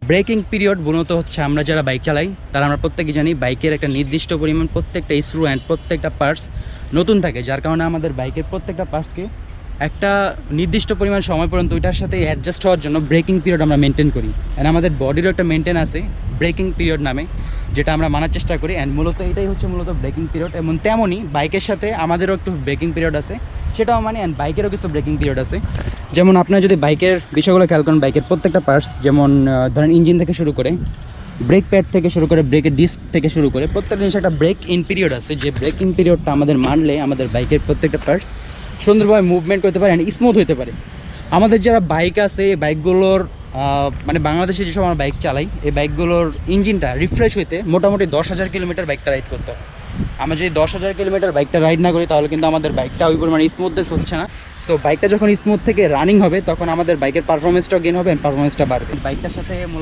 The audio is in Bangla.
ব্রেকিং পিরিয়ড মূলত হচ্ছে আমরা যারা বাইক চালাই তারা আমরা প্রত্যেকে জানি বাইকের একটা নির্দিষ্ট পরিমাণ প্রত্যেকটা স্ক্রু অ্যান্ড প্রত্যেকটা পার্টস নতুন থাকে, যার কারণে আমাদের বাইকের প্রত্যেকটা পার্টসকে একটা নির্দিষ্ট পরিমাণ সময় পর্যন্ত ওইটার সাথে অ্যাডজাস্ট হওয়ার জন্য ব্রেকিং পিরিয়ড আমরা মেনটেন করি। অ্যান্ড আমাদের বডিরও একটা মেনটেন আছে ব্রেকিং পিরিয়ড নামে, যেটা আমরা মানার চেষ্টা করি। অ্যান্ড মূলত এটাই হচ্ছে মূলত ব্রেকিং পিরিয়ড। এবং তেমনই বাইকের সাথে আমাদেরও একটু ব্রেকিং পিরিয়ড আছে, সেটাও মানে। অ্যান্ড বাইকেরও কিছু ব্রেকিং পিরিয়ড আছে। যেমন আপনারা যদি বাইকের বিষয়গুলো খেয়াল করেন, বাইকের প্রত্যেকটা পার্টস যেমন ধরেন ইঞ্জিন থেকে শুরু করে ব্রেক প্যাড থেকে শুরু করে ব্রেকের ডিস্ক থেকে শুরু করে প্রত্যেকটা জিনিস একটা ব্রেক ইন পিরিয়ড আছে, যে ব্রেক ইন পিরিয়ডটা আমাদের মানলে আমাদের বাইকের প্রত্যেকটা পার্টস সুন্দরভাবে মুভমেন্ট করতে পারে অ্যান্ড স্মুথ হতে পারে। আমাদের যারা বাইক আছে এই বাইকগুলোর মানে বাংলাদেশে যেসব আমরা বাইক চালাই এই বাইকগুলোর ইঞ্জিনটা রিফ্রেশ হইতে মোটামুটি 10,000 কিলোমিটার বাইকটা রাইড করতে হয়। আমরা যদি 10,000 কিলোমিটার বাইকটা রাইড না করি তাহলে কিন্তু আমাদের বাইকটা ওই পরিমাণে স্মুথনেস হচ্ছে না। সো বাইকটা যখন স্মুথ থেকে রানিং হবে তখন আমাদের বাইকের পারফরমেন্সটাও গেন হবে, পারফরমেন্সটা বাড়বে। বাইকটার সাথে মূলত